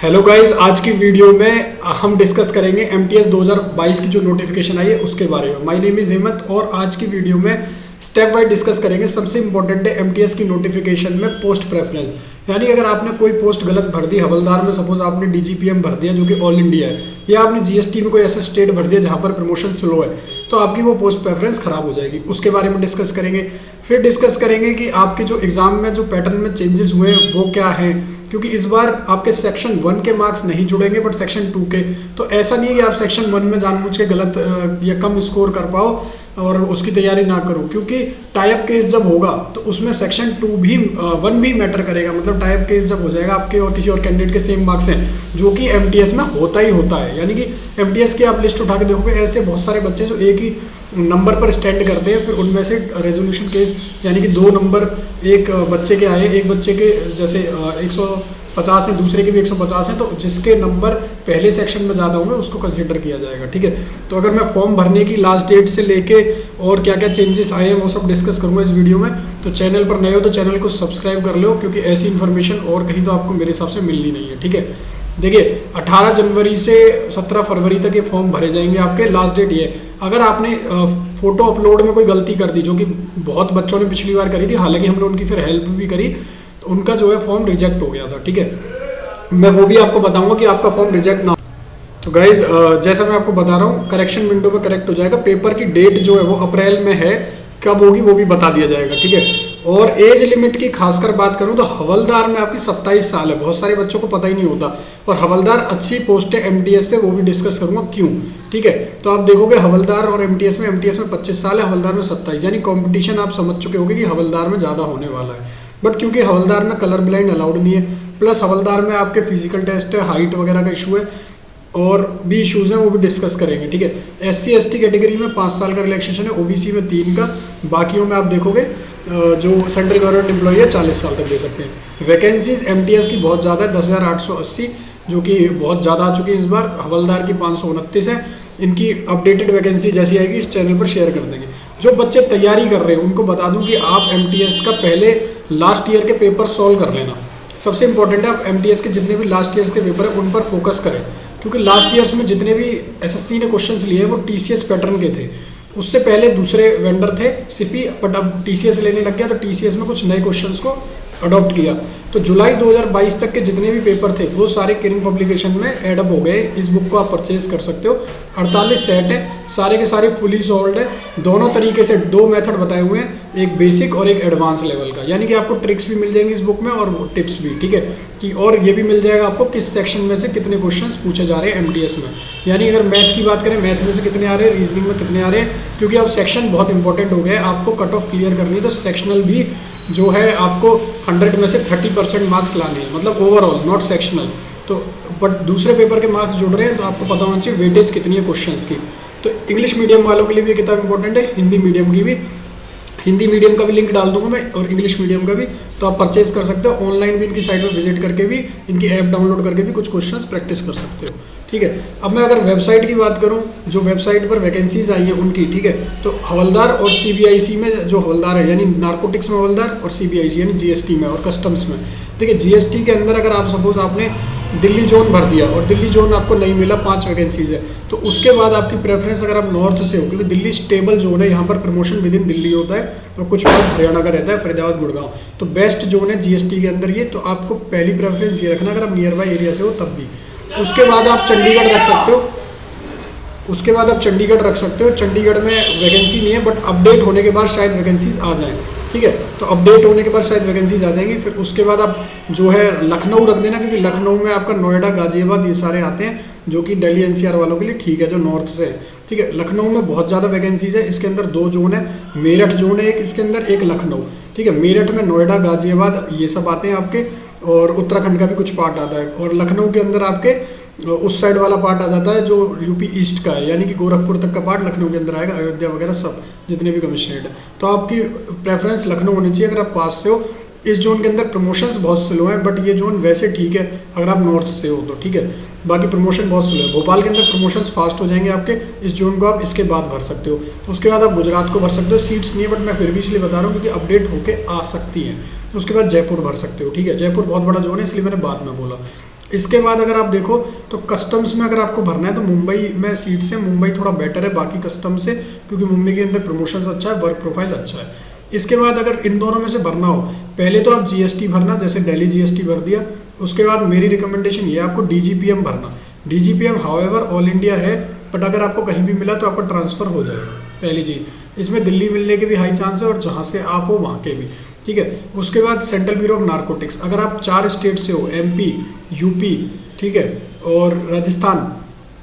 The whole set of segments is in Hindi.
हेलो गाइस, आज की वीडियो में हम डिस्कस करेंगे एमटीएस 2022 की जो नोटिफिकेशन आई है उसके बारे में। माय नेम इज़ हेमंत और आज की वीडियो में स्टेप वाइज डिस्कस करेंगे। सबसे इंपॉर्टेंट है एमटीएस की नोटिफिकेशन में पोस्ट प्रेफरेंस, यानी अगर आपने कोई पोस्ट गलत भर दी, हवलदार में सपोज आपने डीजीपीएम भर दिया जो कि ऑल इंडिया है, या आपने जीएसटी में कोई ऐसा स्टेट भर दिया जहाँ पर प्रमोशन स्लो है, तो आपकी वो पोस्ट प्रेफरेंस खराब हो जाएगी। उसके बारे में डिस्कस करेंगे। फिर डिस्कस करेंगे कि आपके जो एग्जाम में जो पैटर्न में चेंजेस हुए हैं वो क्या हैं, क्योंकि इस बार आपके सेक्शन 1 के मार्क्स नहीं जुड़ेंगे बट सेक्शन 2 के। तो ऐसा नहीं है कि आप सेक्शन 1 में जानबूझ के गलत या कम स्कोर कर पाओ और उसकी तैयारी ना करो, क्योंकि टाइप केस जब होगा तो उसमें सेक्शन 1 भी मैटर करेगा। मतलब टाइप केस जब हो जाएगा आपके और किसी और कैंडिडेट के सेम मार्क्स हैं, जो कि एमटीएस में होता ही होता है। यानी कि एमटीएस की आप लिस्ट उठा के देखोगे, ऐसे बहुत सारे बच्चे जो एक ही नंबर पर स्टैंड करते हैं, फिर उनमें से रेजोल्यूशन केस यानी कि 2 नंबर एक बच्चे के आए, एक बच्चे के जैसे 150 है, दूसरे के भी 150 हैं, तो जिसके नंबर पहले सेक्शन में ज़्यादा होंगे उसको कंसीडर किया जाएगा। ठीक है, तो अगर मैं फॉर्म भरने की लास्ट डेट से लेके और क्या क्या चेंजेस आए हैं वो सब डिस्कस करूँगा इस वीडियो में। तो चैनल पर नए हो तो चैनल को सब्सक्राइब कर लो, क्योंकि ऐसी इन्फॉर्मेशन और कहीं तो आपको मेरे हिसाब से मिलनी नहीं है। ठीक है, देखिए 18 जनवरी से 17 फरवरी तक ये फॉर्म भरे जाएंगे। आपके लास्ट डेट ये, अगर आपने फ़ोटो अपलोड में कोई गलती कर दी, जो कि बहुत बच्चों ने पिछली बार करी थी, हालांकि हमने उनकी फिर हेल्प भी करी, तो उनका जो है फॉर्म रिजेक्ट हो गया था। ठीक है, मैं वो भी आपको बताऊंगा कि आपका फॉर्म रिजेक्ट ना हो। तो गाइज जैसा मैं आपको बता रहा हूँ, करेक्शन विंडो में करेक्ट हो जाएगा। पेपर की डेट जो है वो अप्रैल में है, कब होगी वो भी बता दिया जाएगा। ठीक है, और एज लिमिट की खासकर बात करूं तो हवलदार में आपकी 27 साल है, बहुत सारे बच्चों को पता ही नहीं होता। और हवलदार अच्छी पोस्ट है एमटीएस से, वो भी डिस्कस करूंगा क्यों। ठीक है, तो आप देखोगे हवलदार और एमटीएस में 25 साल है, हवलदार में 27, यानी कॉम्पिटिशन आप समझ चुके होगे कि हवलदार में ज़्यादा होने वाला है। बट क्योंकि हवलदार में कलर ब्लाइंड अलाउड नहीं है, प्लस हवलदार में आपके फिजिकल टेस्ट है, हाइट वगैरह का इशू है, और भी इश्यूज़ हैं, वो भी डिस्कस करेंगे। ठीक है, एससी एसटी कैटेगरी में 5 साल का रिलैक्सेशन है, ओबीसी में 3 का, बाकियों में आप देखोगे जो सेंट्रल गवर्नमेंट एम्प्लॉई है 40 साल तक दे सकते हैं। वैकेंसीज एमटीएस की बहुत ज़्यादा है, 10,880, जो कि बहुत ज़्यादा आ चुकी है इस बार। हवलदार की 529 है। इनकी अपडेटेड वैकेंसी जैसी आएगी इस चैनल पर शेयर कर देंगे। जो बच्चे तैयारी कर रहे हैं उनको बता दूं कि आप एमटीएस का पहले लास्ट ईयर के पेपर सॉल्व कर लेना। सबसे इंपॉर्टेंट है, आप एमटीएस के जितने भी लास्ट ईयर्स के पेपर हैं उन पर फोकस करें, क्योंकि लास्ट ईयर्स में जितने भी एसएससी ने क्वेश्चंस लिए हैं वो टीसीएस पैटर्न के थे। उससे पहले दूसरे वेंडर थे सिफी, बट अब टीसीएस लेने लग गया, तो टीसीएस में कुछ नए क्वेश्चंस को अडॉप्ट किया। तो जुलाई 2022 तक के जितने भी पेपर थे वो सारे किरिंग पब्लिकेशन में एडअप हो गए। इस बुक को आप परचेज कर सकते हो। 48 सेट है, सारे के सारे फुली सॉल्व्ड है। दोनों तरीके से 2 मेथड बताए हुए हैं, एक बेसिक और एक एडवांस लेवल का, यानी कि आपको ट्रिक्स भी मिल जाएंगी इस बुक में और टिप्स भी। ठीक है, कि और ये भी मिल जाएगा आपको किस सेक्शन में से कितने क्वेश्चंस पूछे जा रहे हैं एमटीएस में। यानी अगर मैथ की बात करें, मैथ में से कितने आ रहे हैं, रीजनिंग में कितने आ रहे हैं, क्योंकि अब सेक्शन बहुत इंपॉर्टेंट हो गया है। आपको कट ऑफ क्लियर करनी है, तो सेक्शनल भी जो है आपको 100 में से 30% मार्क्स लाने हैं, मतलब ओवरऑल, नॉट सेक्शनल। तो बट दूसरे पेपर के मार्क्स जुड़ रहे हैं, तो आपको पता होना चाहिए वेटेज कितनी है क्वेश्चंस की। तो इंग्लिश मीडियम वालों के लिए भी ये किताब इंपॉर्टेंट है, हिंदी मीडियम की भी। हिंदी मीडियम का भी लिंक डाल दूंगा मैं, और इंग्लिश मीडियम का भी, तो आप परचेज कर सकते हो। ऑनलाइन भी इनकी साइट पर विजिट करके भी, इनकी ऐप डाउनलोड करके भी कुछ क्वेश्चंस प्रैक्टिस कर सकते हो। ठीक है, अब मैं अगर वेबसाइट की बात करूं, जो वेबसाइट पर वैकेंसीज आई हैं उनकी, ठीक है, तो हवलदार और सीबीआईसी में जो हवलदार है, यानी नारकोटिक्स में हवलदार, और सीबीआईसी यानी जीएसटी में और कस्टम्स में। देखिए जीएसटी के अंदर अगर आप सपोज आपने दिल्ली जोन भर दिया और दिल्ली जोन आपको नहीं मिला, 5 वैकेंसीज है, तो उसके बाद आपकी प्रेफरेंस अगर आप नॉर्थ से हो, क्योंकि दिल्ली स्टेबल जोन है, यहाँ पर प्रमोशन विद इन दिल्ली होता है, और कुछ पार्ट हरियाणा का रहता है, फरीदाबाद, गुड़गांव, तो बेस्ट जोन है जीएसटी के अंदर ये। तो आपको पहली प्रेफरेंस ये रखना अगर आप नियर बाई एरिया से हो तब भी। उसके बाद आप चंडीगढ़ रख सकते हो, उसके बाद आप चंडीगढ़ रख सकते हो। चंडीगढ़ में वैकेंसी नहीं है, बट अपडेट होने के बाद शायद वैकेंसीज आ जाएँ। ठीक है, तो अपडेट होने के बाद शायद वैकेंसीज आ जाएंगी। फिर उसके बाद आप जो है लखनऊ रख देना, क्योंकि लखनऊ में आपका नोएडा, गाजियाबाद ये सारे आते हैं, जो कि दिल्ली एनसीआर वालों के लिए ठीक है, जो नॉर्थ से है। ठीक है, लखनऊ में बहुत ज़्यादा वैकेंसीज है। इसके अंदर 2 जोन है, मेरठ जोन है एक, इसके अंदर एक लखनऊ। ठीक है, मेरठ में नोएडा, गाजियाबाद ये सब आते हैं आपके, और उत्तराखंड का भी कुछ पार्ट आता है। और लखनऊ के अंदर आपके उस साइड वाला पार्ट आ जाता है जो यूपी ईस्ट का है, यानी कि गोरखपुर तक का पार्ट लखनऊ के अंदर आएगा, अयोध्या वगैरह सब जितने भी कमिश्नरेट है। तो आपकी प्रेफरेंस लखनऊ होनी चाहिए अगर आप पास से हो। इस जोन के अंदर प्रमोशंस बहुत स्लो हैं, बट ये जोन वैसे ठीक है अगर आप नॉर्थ से हो तो। ठीक है, बाकी प्रमोशन बहुत स्लो है। भोपाल के अंदर प्रमोशंस फास्ट हो जाएंगे आपके, इस जोन को आप इसके बाद भर सकते हो। उसके बाद आप गुजरात को भर सकते हो, सीट्स नहीं है, बट मैं फिर भी इसलिए बता रहा हूँ क्योंकि अपडेट होके आ सकती हैं। उसके बाद जयपुर भर सकते हो। ठीक है, जयपुर बहुत बड़ा जोन है, इसलिए मैंने बाद में बोला। इसके बाद अगर आप देखो तो कस्टम्स में अगर आपको भरना है तो मुंबई में सीट से मुंबई थोड़ा बेटर है बाकी कस्टम से, क्योंकि मुंबई के अंदर प्रमोशंस अच्छा है, वर्क प्रोफाइल अच्छा है। इसके बाद अगर इन दोनों में से भरना हो, पहले तो आप जीएसटी भरना, जैसे दिल्ली जीएसटी भर दिया। उसके बाद मेरी रिकमेंडेशन ये है आपको डीजीपीएम भरना। डीजीपीएम हाउएवर ऑल इंडिया है, बट अगर आपको कहीं भी मिला तो आपका ट्रांसफ़र हो जाएगा, पहली चीज़। इसमें दिल्ली मिलने के भी हाई चांस है और जहाँ से आप हो वहाँ के भी, ठीक है। उसके बाद सेंट्रल ब्यूरो ऑफ नारकोटिक्स, अगर आप 4 स्टेट से हो, एमपी, यूपी, ठीक है, और राजस्थान,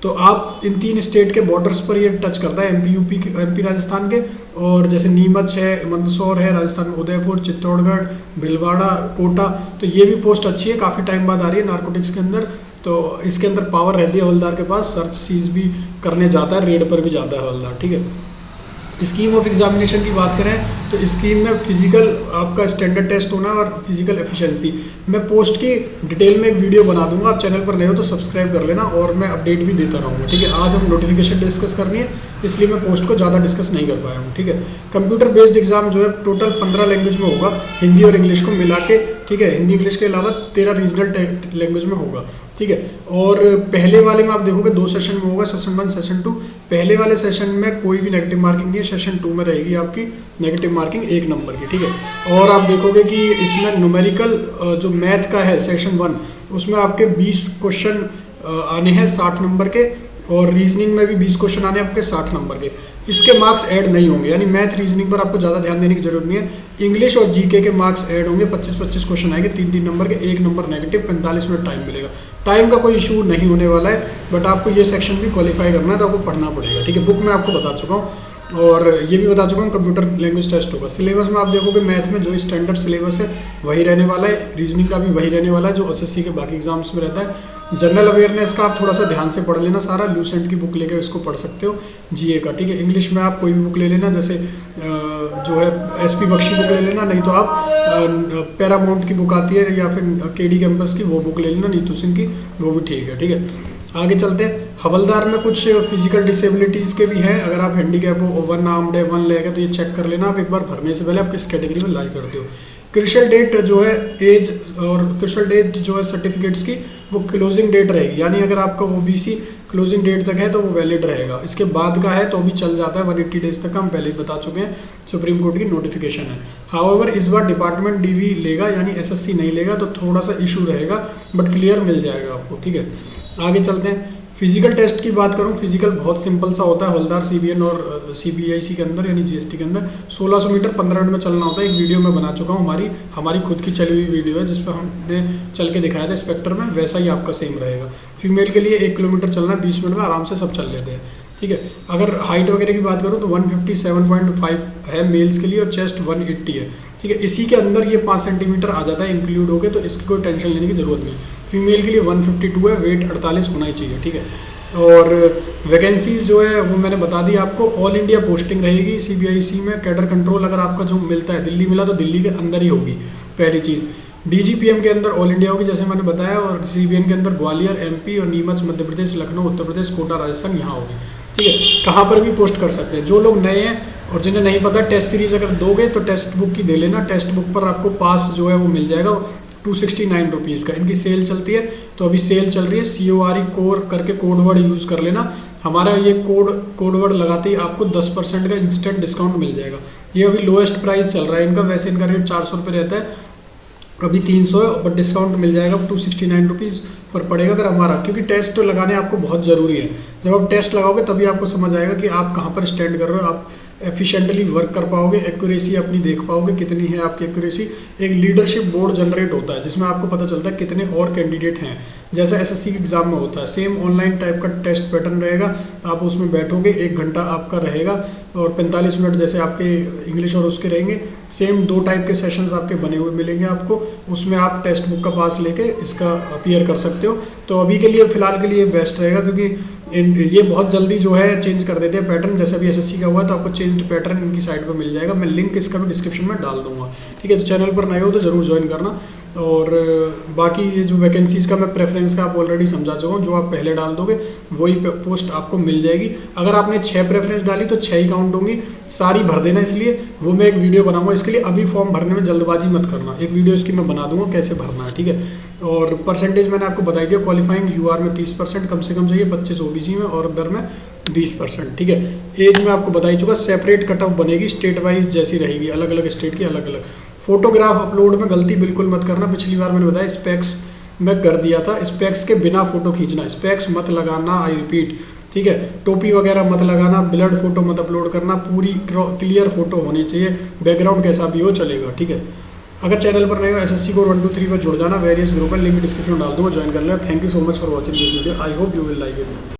तो आप इन 3 स्टेट के बॉर्डर्स पर ये टच करता है, एमपी यूपी एमपी राजस्थान के। और जैसे नीमच है, मंदसौर है राजस्थान में, उदयपुर, चित्तौड़गढ़, भीलवाड़ा, कोटा, तो ये भी पोस्ट अच्छी है, काफ़ी टाइम बाद आ रही है नारकोटिक्स के अंदर। तो इसके अंदर पावर रहती है हवलदार के पास, सर्च सीज भी करने जाता है, रेड पर भी जाता है हवलदार, ठीक है। स्कीम ऑफ एग्जामिनेशन की बात करें तो स्कीम में फिजिकल आपका स्टैंडर्ड टेस्ट होना है और फिजिकल एफिशिएंसी। मैं पोस्ट की डिटेल में एक वीडियो बना दूंगा, आप चैनल पर नए हो तो सब्सक्राइब कर लेना, और मैं अपडेट भी देता रहूँगा, ठीक है। आज हम नोटिफिकेशन डिस्कस करनी है, इसलिए मैं पोस्ट को ज़्यादा डिस्कस नहीं कर पाया हूँ, ठीक है। कंप्यूटर बेस्ड एग्जाम जो है टोटल 15 लैंग्वेज में होगा, हिंदी और इंग्लिश को मिला के, ठीक है। हिंदी इंग्लिश के अलावा 13 रीजनल लैंग्वेज में होगा, ठीक है। और पहले वाले में आप देखोगे 2 सेशन में होगा, सेशन 1, सेशन 2। पहले वाले सेशन में कोई भी नेगेटिव मार्किंग नहीं है, सेशन 2 में रहेगी आपकी नेगेटिव मार्किंग 1 नंबर की, ठीक है। और आप देखोगे कि इसमें न्यूमेरिकल जो मैथ का है सेशन 1, उसमें आपके 20 क्वेश्चन आने हैं 60 नंबर के, और रीजनिंग में भी 20 क्वेश्चन आने आपके 60 नंबर के। इसके मार्क्स ऐड नहीं होंगे, यानी मैथ रीजनिंग पर आपको ज़्यादा ध्यान देने की जरूरत नहीं है। इंग्लिश और जीके के मार्क्स ऐड होंगे, 25-25 क्वेश्चन आएंगे, 3-3 नंबर के, 1 नंबर नेगेटिव, 45 मिनट टाइम मिलेगा। टाइम का कोई इशू नहीं होने वाला है, बट आपको ये सेक्शन भी क्वालिफाई करना है तो आपको पढ़ना पड़ेगा, ठीक है। बुक में आपको बता चुका हूँ, और ये भी बता चुका हूँ कंप्यूटर लैंग्वेज टेस्ट होगा। सिलेबस में आप देखोगे मैथ में जो स्टैंडर्ड सिलेबस है वही रहने वाला है, रीजनिंग का भी वही रहने वाला है जो एसएससी के बाकी एग्जाम्स में रहता है। जनरल अवेयरनेस का आप थोड़ा सा ध्यान से पढ़ लेना, सारा लूसेंट की बुक लेकर इसको पढ़ सकते हो, जीए का, ठीक है। इंग्लिश में आप कोई भी बुक ले लेना, जैसे जो है एसपी बख्शी बुक ले लेना, नहीं तो आप पैरामाउंट की बुक आती है, या फिर केडी कैंपस की वो बुक ले लेना, नीतू सिंह की, वो भी ठीक है, ठीक है। आगे चलते हैं। हवलदार में कुछ फिजिकल डिसेबिलिटीज़ के भी हैं, अगर आप हैंडीकैप हो, 1 आर्म्ड है, 1 लेग है, तो ये चेक कर लेना आप एक बार भरने से पहले आप किस कैटेगरी में लाई करते हो। क्रिशल डेट जो है एज, और क्रिशल डेट जो है सर्टिफिकेट्स की, वो क्लोजिंग डेट रहेगी, यानी अगर आपका ओबीसी क्लोजिंग डेट तक है तो वो वैलिड रहेगा। इसके बाद का है तो भी चल जाता है, 180 डेज तक हम पहले ही बता चुके हैं, सुप्रीम कोर्ट की नोटिफिकेशन है। हाउएवर इस बार डिपार्टमेंट डीवी लेगा, यानी एसएससी नहीं लेगा, तो थोड़ा सा इशू रहेगा, बट क्लियर मिल जाएगा आपको, ठीक है। आगे चलते हैं। फिजिकल टेस्ट की बात करूं, फिजिकल बहुत सिंपल सा होता है हवलदार, सीबीएन और सीबीआईसी के अंदर, यानी जीएसटी के अंदर 1600 मीटर 15 मिनट में चलना होता है। एक वीडियो में बना चुका हूं, हमारी खुद की चली हुई वीडियो है जिस पर हमने चल के दिखाया था स्पेक्टर में, वैसा ही आपका सेम रहेगा। फीमेल के लिए 1 किलोमीटर चलना है 20 मिनट में, आराम से सब चल लेते हैं, ठीक है। अगर हाइट वगैरह की बात करूँ तो 157.5 है मेल्स के लिए, और चेस्ट 180 है, ठीक है। इसी के अंदर ये 5 सेंटीमीटर आ जाता है इंक्लूड होकर, तो इसकी कोई टेंशन लेने की जरूरत नहीं। फीमेल के लिए 152 है, वेट 48 होना ही चाहिए, ठीक है। और वैकेंसीज जो है वो मैंने बता दी आपको, ऑल इंडिया पोस्टिंग रहेगी सीबीआईसी में। कैडर कंट्रोल अगर आपका जो मिलता है, दिल्ली मिला तो दिल्ली के अंदर ही होगी, पहली चीज़। डीजीपीएम के अंदर ऑल इंडिया होगी जैसे मैंने बताया, और सीबीएन के अंदर ग्वालियर एमपी, और नीमच मध्य प्रदेश, लखनऊ उत्तर प्रदेश, कोटा राजस्थान यहाँ होगी, ठीक है। कहाँ पर भी पोस्ट कर सकते हैं। जो लोग नए हैं और जिन्हें नहीं पता, टेस्ट सीरीज अगर दोगे तो टेस्ट बुक की दे लेना, टेस्ट बुक पर आपको पास जो है वो मिल जाएगा 269 रुपीज़ का। इनकी सेल चलती है, तो अभी सेल चल रही है, CORE कोर करके कोड वर्ड यूज़ कर लेना। हमारा ये कोड वर्ड लगाते ही आपको 10% का इंस्टेंट डिस्काउंट मिल जाएगा। ये अभी लोएस्ट प्राइस चल रहा है इनका, वैसे इनका रेट 400 रुपये रहता है, अभी 300 है, बट डिस्काउंट मिल जाएगा 269 रुपीज़ पर पड़ेगा अगर हमारा, क्योंकि टेस्ट लगाने आपको बहुत ज़रूरी है। जब आप टेस्ट लगाओगे तभी आपको समझ आएगा कि आप कहाँ पर स्टैंड कर रहे हो, आप एफिशिएंटली वर्क कर पाओगे, एक्यूरेसी अपनी देख पाओगे कितनी है आपकी एक्यूरेसी। एक लीडरशिप बोर्ड जनरेट होता है जिसमें आपको पता चलता है कितने और कैंडिडेट हैं, जैसा एसएससी के एग्जाम में होता है। सेम ऑनलाइन टाइप का टेस्ट पैटर्न रहेगा, आप उसमें बैठोगे, 1 घंटा आपका रहेगा, और 45 मिनट जैसे आपके इंग्लिश और उसके रहेंगे। सेम 2 टाइप के सेशंस आपके बने हुए मिलेंगे आपको, उसमें आप टेक्स्ट बुक का पास लेके इसका अपीयर कर सकते हो। तो अभी के लिए फ़िलहाल के लिए बेस्ट रहेगा, क्योंकि ये बहुत जल्दी जो है चेंज कर देते हैं पैटर्न, जैसे अभी एसएससी का हुआ, तो आपको चेंज्ड पैटर्न इनकी साइट पर मिल जाएगा। मैं लिंक इसका भी डिस्क्रिप्शन में डाल दूंगा, ठीक है। तो चैनल पर नए हो तो ज़रूर ज्वाइन करना। और बाकी ये जो वैकेंसीज़ का मैं प्रेफरेंस का आप ऑलरेडी समझा चुका हूँ, जो आप पहले डाल दोगे वही पोस्ट आपको मिल जाएगी। अगर आपने 6 प्रेफरेंस डाली तो 6 ही काउंट होंगी, सारी भर देना, इसलिए वो मैं एक वीडियो बनाऊंगा इसके लिए। अभी फॉर्म भरने में जल्दबाजी मत करना, एक वीडियो इसकी मैं बना दूंगा कैसे भरना है, ठीक है। और परसेंटेज मैंने आपको बताई दिया, क्वालिफाइंग यूआर में 30% कम से कम चाहिए, 25 ओबीसी में और अदर में 20%। ठीक है, एज में आपको बता ही चुका, सेपरेट कट ऑफ बनेगी, स्टेट वाइज जैसी रहेगी, अलग अलग स्टेट की अलग अलग। फोटोग्राफ अपलोड में गलती बिल्कुल मत करना, पिछली बार मैंने बताया स्पेक्स में कर दिया था, स्पेक्स के बिना फोटो खींचना, स्पेक्स मत लगाना, आई रिपीट। ठीक है, टोपी वगैरह मत लगाना, ब्लड फोटो मत अपलोड करना, पूरी क्लियर फोटो होनी चाहिए, बैकग्राउंड कैसा भी हो चलेगा। ठीक है, अगर चैनल पर नए हो एसएससी कोर 1 2 3 पर जुड़ जाना, वेरियस ग्रुप है, लिंक डिस्क्रिप्शन में डाल दूंगा, ज्वाइन कर लेना। Thank you so much for watching this video, I hope you will like it.